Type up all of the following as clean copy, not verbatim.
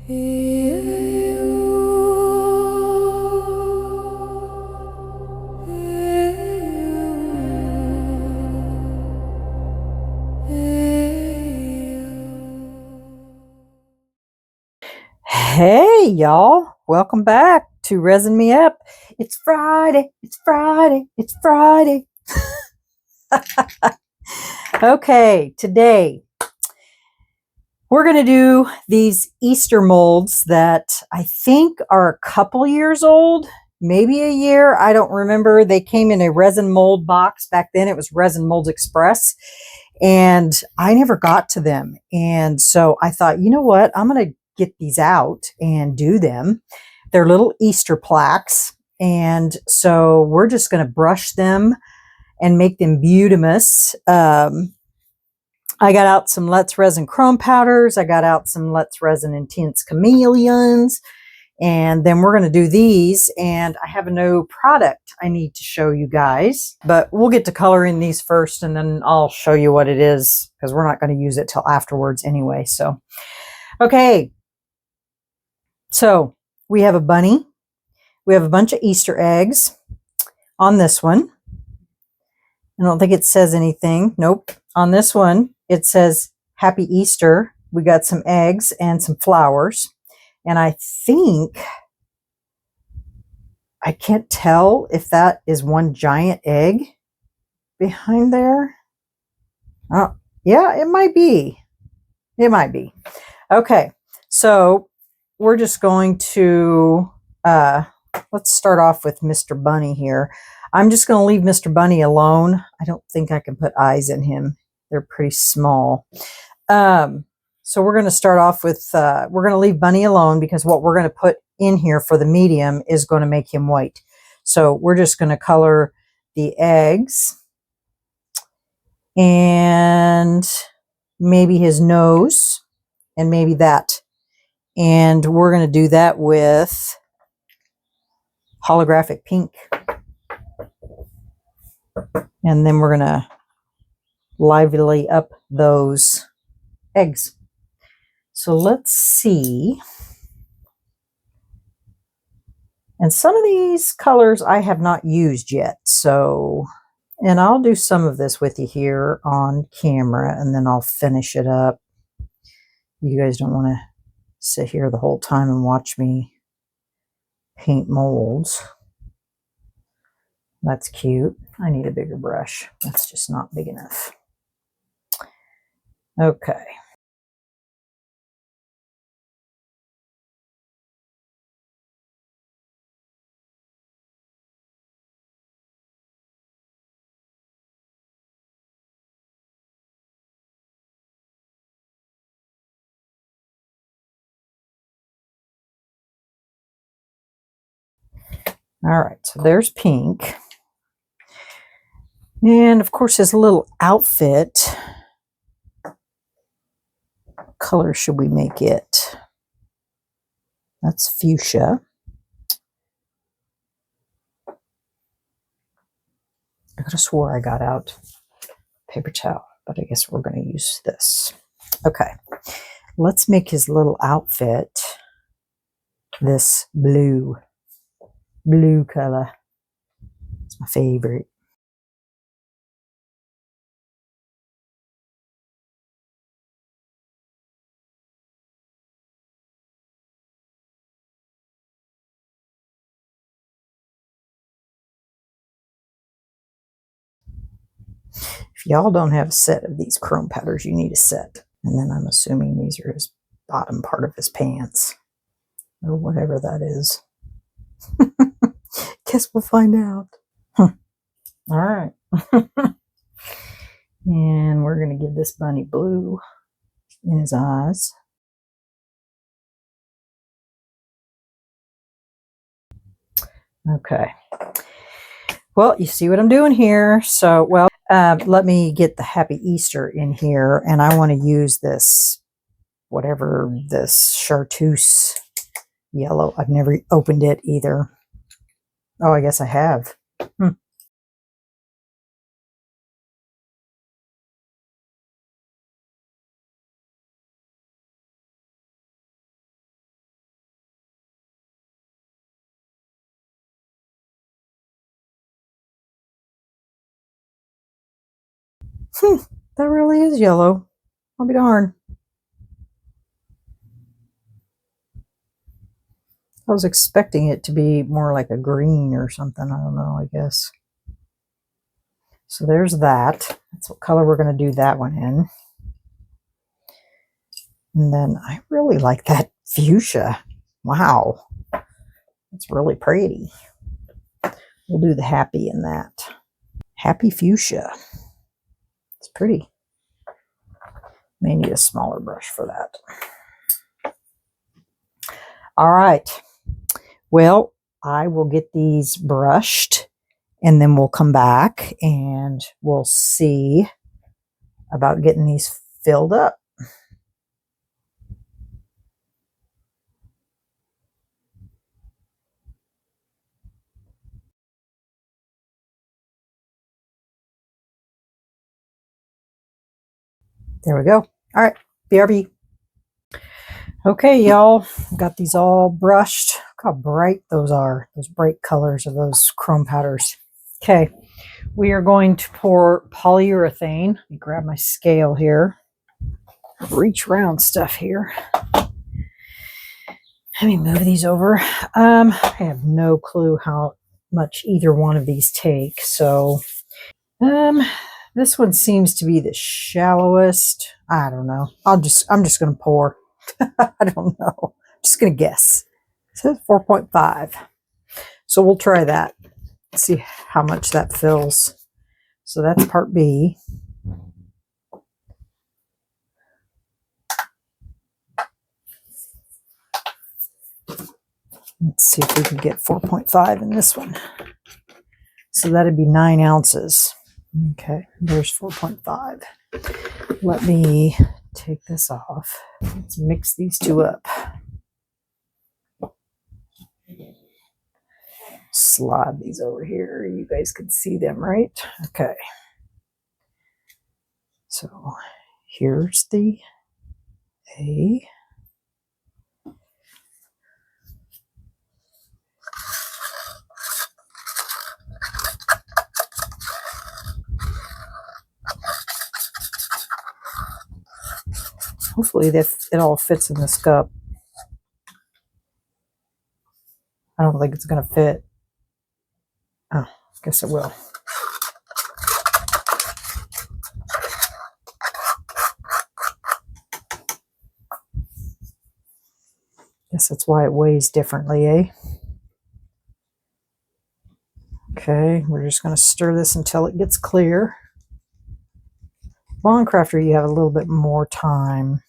Hey y'all, welcome back to Resin Me Up. It's Friday, it's Friday, it's Friday. Okay, today we're going to do these Easter molds that I think are a couple years old, maybe a year. I don't remember. They came in a resin mold box. Back then it was Resin Molds Express, and I never got to them. And so I thought, you know what, I'm going to get these out and do them. They're little Easter plaques, and so we're just going to brush them and make them beautimous. I got out some Let's Resin chrome powders. I got out some Let's Resin Intense Chameleons, and then we're going to do these. And I have a new product I need to show you guys, but we'll get to coloring these first, and then I'll show you what it is because we're not going to use it till afterwards anyway. So, okay. So we have a bunny. We have a bunch of Easter eggs on this one. I don't think it says anything. Nope. On this one, it says Happy Easter. We got some eggs and some flowers. And I think, I can't tell if that is one giant egg behind there. Oh, yeah, it might be. It might be. Okay, so we're just going to, let's start off with Mr. Bunny here. I'm just going to leave Mr. Bunny alone. I don't think I can put eyes in him. They're pretty small. So we're going to start off with, we're going to leave Bunny alone because what we're going to put in here for the medium is going to make him white. So we're just going to color the eggs and maybe his nose and maybe that. And we're going to do that with holographic pink. And then we're going to lively up those eggs. So let's see. And some of these colors I have not used yet. So, and I'll do some of this with you here on camera, and then I'll finish it up. You guys don't want to sit here the whole time and watch me paint molds. That's cute. I need a bigger brush. That's just not big enough. Okay. All right, so there's pink. And of course his little outfit. What color should we make it? That's fuchsia. I could have swore I got out paper towel, but I guess we're going to use this. Okay, let's make his little outfit this blue color. It's my favorite. If y'all don't have a set of these chrome powders, you need a set. And then I'm assuming these are his bottom part of his pants or whatever that is. Guess we'll find out. All right. And we're going to give this bunny blue in his eyes. Okay. Well, you see what I'm doing here. So, well, let me get the Happy Easter in here. And I want to use this, whatever, this chartreuse yellow. I've never opened it either. Oh, I guess I have. That really is yellow. I'll be darned. I was expecting it to be more like a green or something. I don't know, I guess. So there's that. That's what color we're going to do that one in. And then I really like that fuchsia. Wow. It's really pretty. We'll do the happy in that. Happy fuchsia. It's pretty. May need a smaller brush for that. All right. Well, I will get these brushed and then we'll come back and we'll see about getting these filled up. There we go. All right, BRB. Okay, y'all, got these all brushed. Look how bright those are, those bright colors of those chrome powders. Okay, we are going to pour polyurethane. Let me grab my scale here. Reach around stuff here. Let me move these over. I have no clue how much either one of these take, so this one seems to be the shallowest. I don't know. I'm just gonna pour. I don't know. Just gonna guess. It says 4.5. So we'll try that. See how much that fills. So that's part B. Let's see if we can get 4.5 in this one. So that'd be 9 ounces. Okay, there's 4.5. Let me take this off. Let's mix these two up. Slide these over here. You guys can see them, right? Okay. So here's the A. Hopefully that it all fits in this cup. I don't think it's going to fit. Oh, I guess it will. Guess that's why it weighs differently, eh? Okay, we're just going to stir this until it gets clear. Well, on Crafter, you have a little bit more time.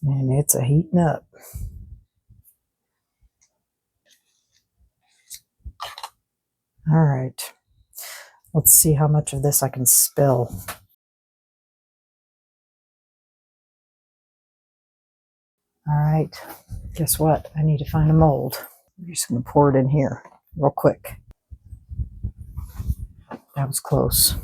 And it's a heating up. All right. Let's see how much of this I can spill. All right. Guess what? I need to find a mold. I'm just going to pour it in here real quick. That was close.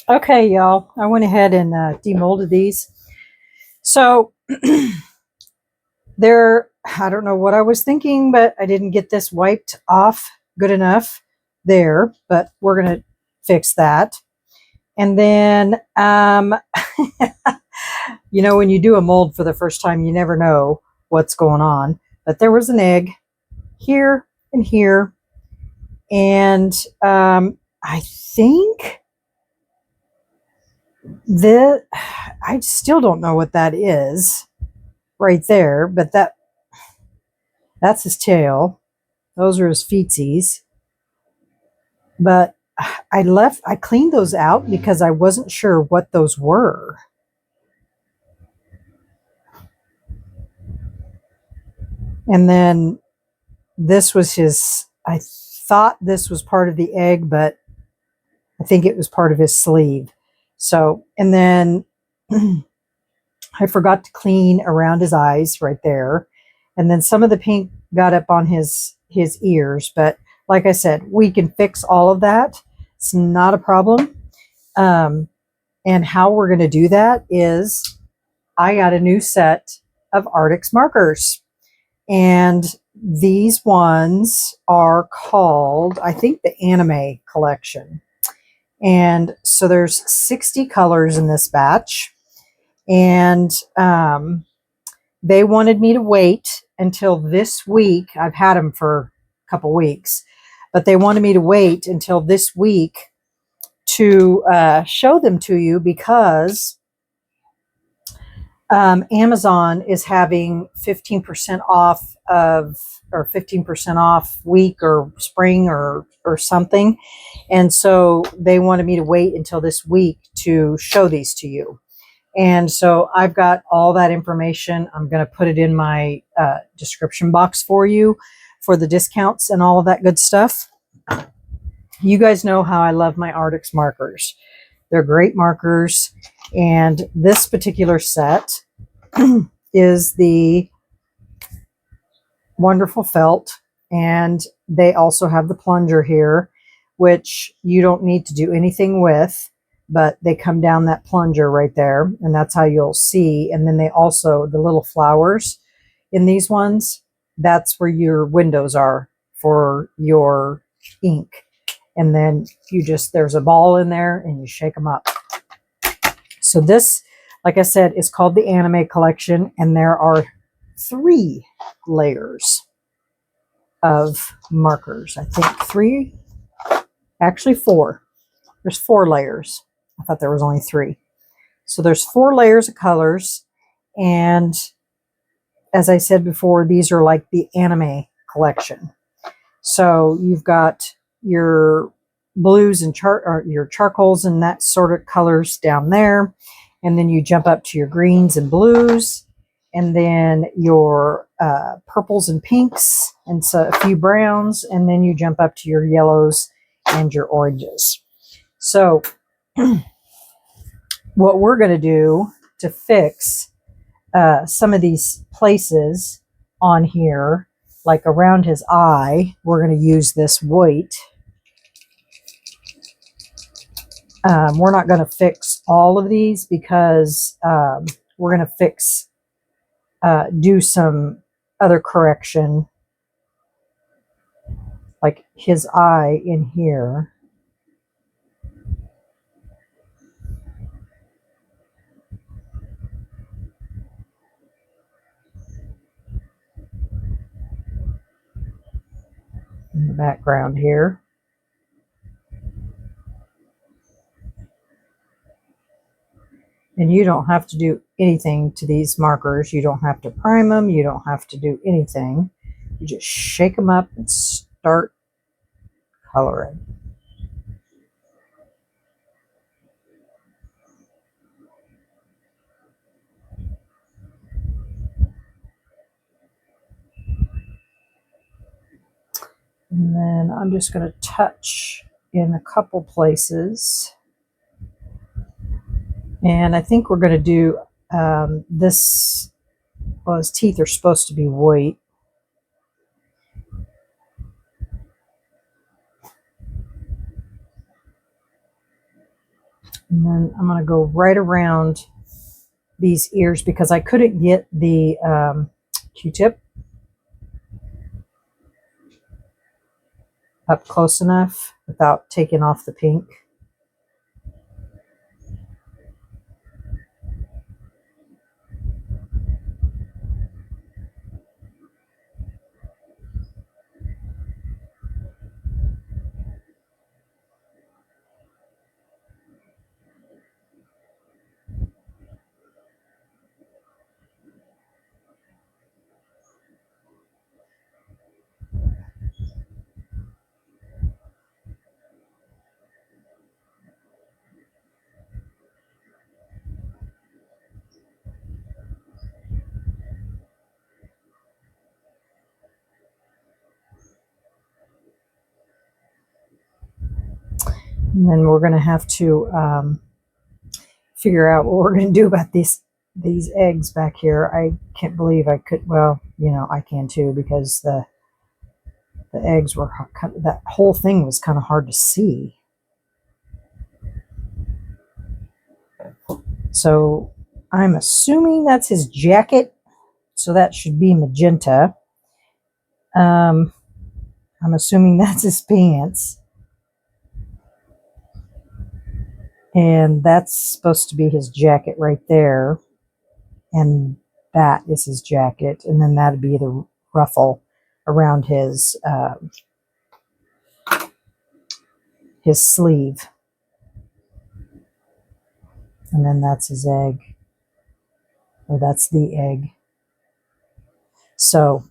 Okay, y'all, I went ahead and demolded these. So I don't know what I was thinking, but I didn't get this wiped off good enough there, but we're going to fix that. And then, you know, when you do a mold for the first time, you never know what's going on. But there was an egg here and here. And I think I still don't know what that is right there, but that's his tail. Those are his feetsies. But I cleaned those out because I wasn't sure what those were. And then this was his I thought this was part of the egg, but I think it was part of his sleeve. So, and then I forgot to clean around his eyes right there. And then some of the pink got up on his ears. But like I said, we can fix all of that. It's not a problem. And how we're going to do that is I got a new set of arrtx markers. And these ones are called, I think, the Anime Collection. And so there's 60 colors in this batch. And they wanted me to wait until this week. I've had them for a couple weeks, but they wanted me to wait until this week to show them to you because Amazon is having 15% off or 15% off week or spring or something. And so they wanted me to wait until this week to show these to you. And so I've got all that information. I'm going to put it in my description box for you for the discounts and all of that good stuff. You guys know how I love my arrtx markers. They're great markers. And this particular set is the wonderful felt. And they also have the plunger here, which you don't need to do anything with, but they come down that plunger right there, and that's how you'll see. And then they also, the little flowers in these ones, that's where your windows are for your ink. And then you just, there's a ball in there and you shake them up. So this, like I said, is called the Anime Collection, and there are 3 layers of markers. I think 3, actually 4. There's 4 layers. I thought there was only 3. So there's 4 layers of colors. And as I said before, these are like the Anime Collection. So you've got your blues and your charcoals and that sort of colors down there. And then you jump up to your greens and blues, and then your purples and pinks, and so a few browns, and then you jump up to your yellows and your oranges. So what we're going to do to fix some of these places on here, like around his eye, we're going to use this white. We're not going to fix all of these because we're going to do some other correction, like his eye in here. In the background here. And you don't have to do anything to these markers. You don't have to prime them. You don't have to do anything. You just shake them up and start coloring. And then I'm just going to touch in a couple places. And I think we're going to do this, well, his teeth are supposed to be white. And then I'm going to go right around these ears because I couldn't get the Q-tip up close enough without taking off the pink. And then we're going to have to figure out what we're going to do about these eggs back here. I can't believe I could, well, you know, I can too, because the eggs were, that whole thing was kind of hard to see. So I'm assuming that's his jacket. So that should be magenta. I'm assuming that's his pants. And that's supposed to be his jacket right there. And that is his jacket. And then that'd be the ruffle around his sleeve. And then that's his egg. Or that's the egg. So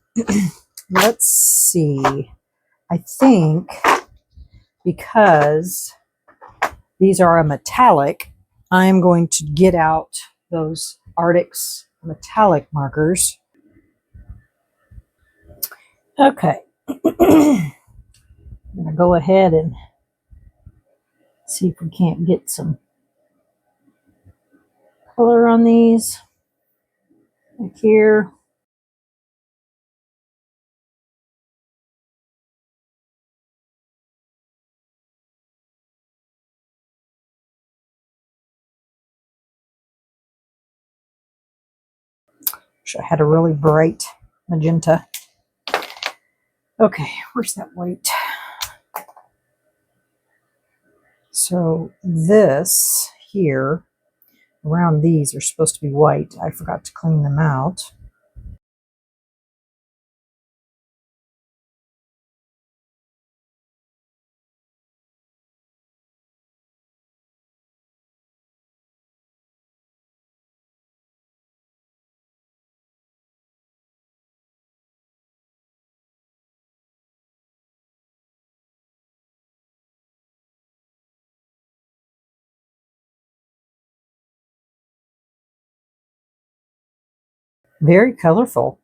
let's see. I think because these are a metallic, I'm going to get out those arrtx metallic markers. Okay. I'm going to go ahead and see if we can't get some color on these. Like here. Wish I had a really bright magenta. Okay, where's that white? So this here, around these are supposed to be white. I forgot to clean them out. Very colorful.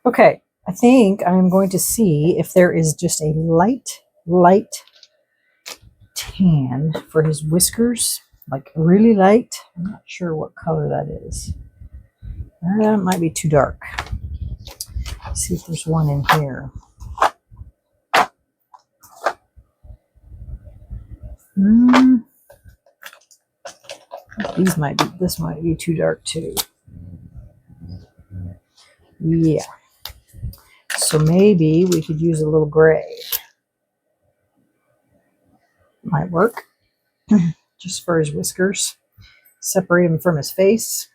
Okay, I think I'm going to see if there is just a light tan for his whiskers, like really light. I'm not sure what color that is. That might be too dark. Let's see if there's one in here. This might be too dark too. Yeah. So maybe we could use a little gray. Might work. Just for his whiskers. Separate him from his face.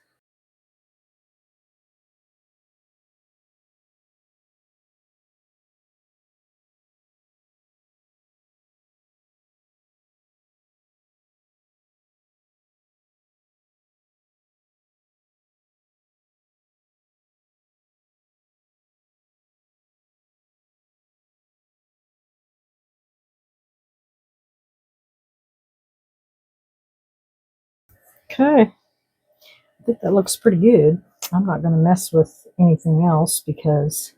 Okay. I think that looks pretty good. I'm not going to mess with anything else because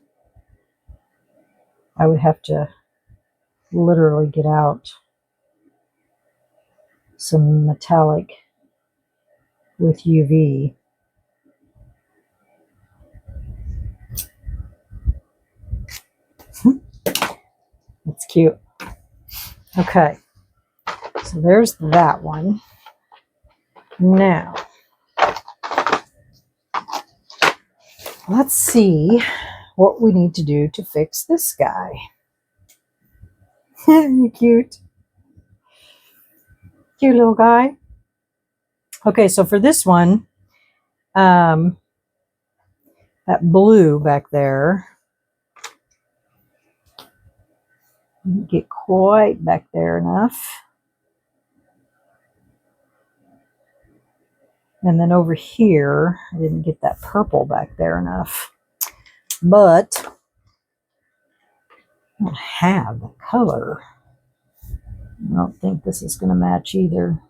I would have to literally get out some metallic with UV. That's cute. Okay, so there's that one. Now, let's see what we need to do to fix this guy. Cute. Cute little guy. Okay, so for this one, that blue back there, didn't get quite back there enough. And then over here, I didn't get that purple back there enough. But I don't have the color. I don't think this is going to match either.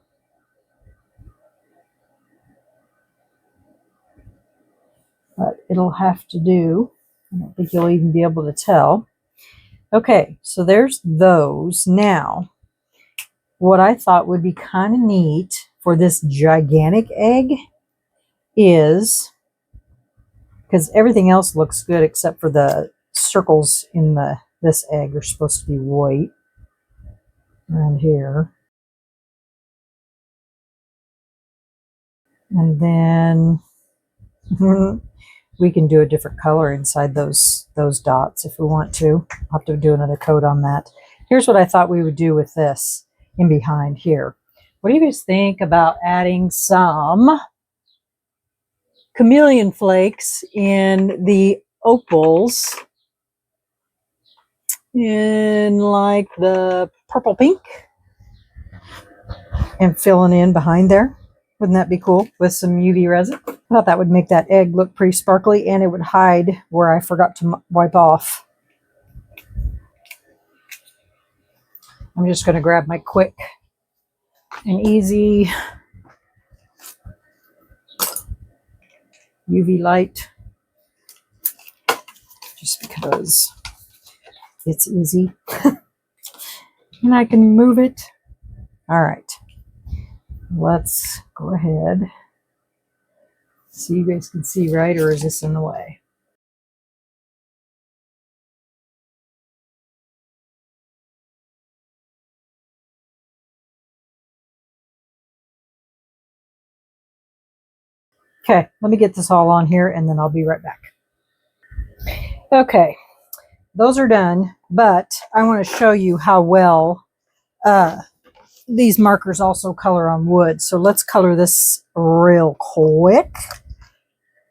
But it'll have to do. I don't think you'll even be able to tell. Okay, so there's those. Now, what I thought would be kind of neat for this gigantic egg is, because everything else looks good except for the circles in this egg are supposed to be white around here. And then we can do a different color inside those dots if we want to. I'll have to do another coat on that. Here's what I thought we would do with this in behind here. What do you guys think about adding some chameleon flakes in the opals in like the purple pink and filling in behind there? Wouldn't that be cool with some UV resin? I thought that would make that egg look pretty sparkly, and it would hide where I forgot to wipe off. I'm just going to grab my quick and easy UV light just because it's easy and I can move it. All right, let's go ahead. So you guys can see, right? Or is this in the way? Okay, let me get this all on here and then I'll be right back. Okay, those are done, but I want to show you how well these markers also color on wood. So let's color this real quick.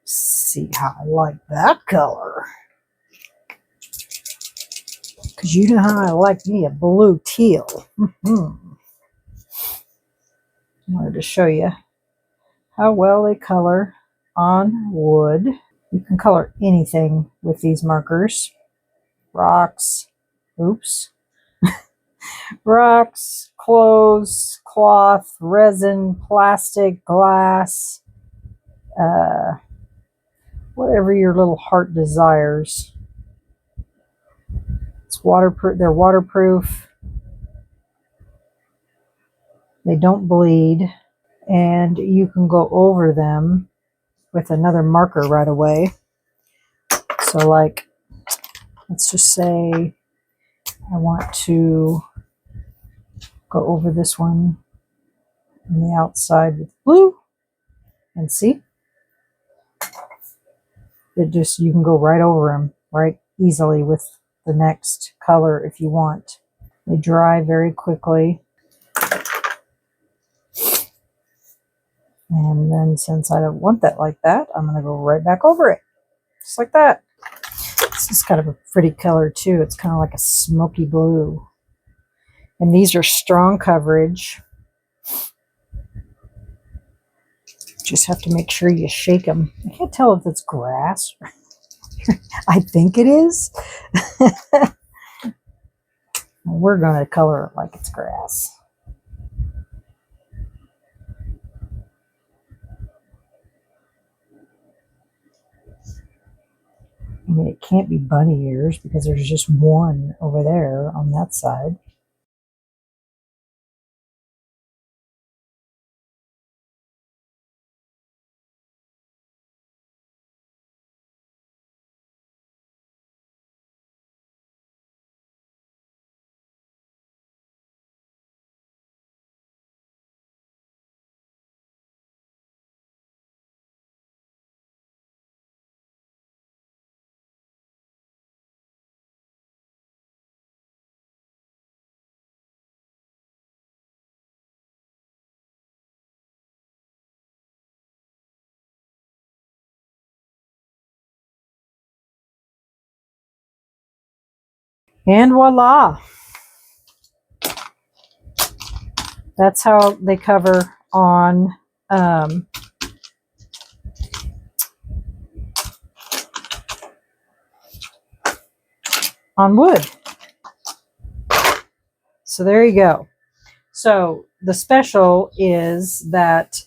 See how I like that color. Because you know how I like me a blue teal. I wanted to show you how well they color on wood. You can color anything with these markers. Rocks, oops. Rocks, clothes, cloth, resin, plastic, glass, whatever your little heart desires. It's waterproof. They're waterproof. They don't bleed, and you can go over them with another marker right away. So like, let's just say I want to go over this one on the outside with blue, and see, it just, you can go right over them right easily with the next color if you want. They dry very quickly. And then since I don't want that like that, I'm going to go right back over it. Just like that. This is kind of a pretty color too. It's kind of like a smoky blue. And these are strong coverage. Just have to make sure you shake them. I can't tell if it's grass. I think it is. We're going to color it like it's grass. I mean, it can't be bunny ears because there's just one over there on that side. And voila! That's how they cover on wood. So there you go. So the special is that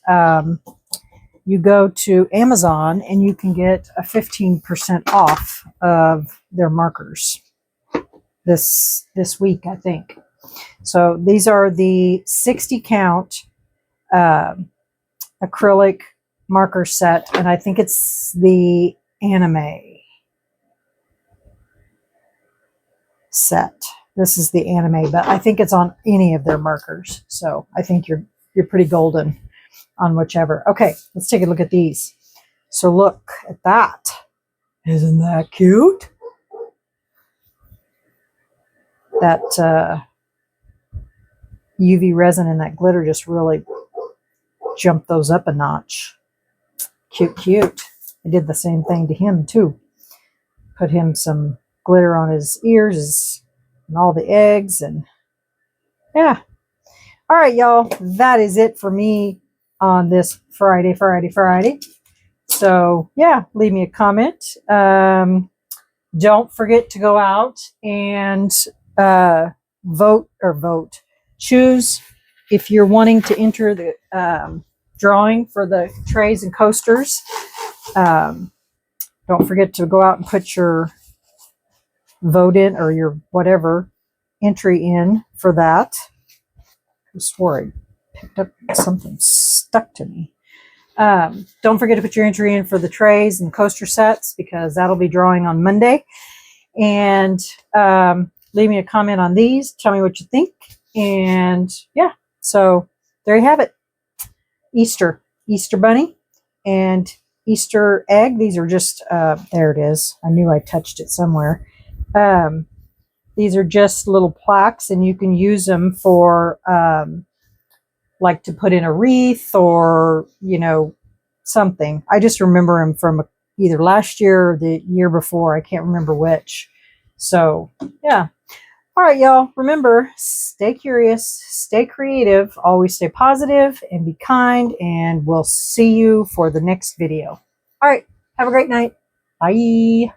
you go to Amazon and you can get a 15% off of their markers. this week, I think. So these are the 60 count acrylic marker set, and I think it's the anime set. This is the anime, but I think it's on any of their markers. So I think you're pretty golden on whichever. Okay, let's take a look at these. So look at that. Isn't that cute? That UV resin and that glitter just really jumped those up a notch. Cute, cute. I did the same thing to him too. Put him some glitter on his ears and all the eggs, and yeah. All right, y'all. That is it for me on this Friday. So yeah, leave me a comment. Don't forget to go out and choose if you're wanting to enter the drawing for the trays and coasters. Don't forget to go out and put your vote in, or your whatever entry in for that. I swore I picked up something stuck to me. Don't forget to put your entry in for the trays and coaster sets, because that'll be drawing on Monday. And leave me a comment on these. Tell me what you think. And yeah, so there you have it. Easter bunny and Easter egg. These are just, there it is. I knew I touched it somewhere. These are just little plaques, and you can use them for like to put in a wreath, or, you know, something. I just remember them from either last year or the year before. I can't remember which. So yeah. All right, y'all. Remember, stay curious, stay creative, always stay positive, and be kind, and we'll see you for the next video. All right. Have a great night. Bye.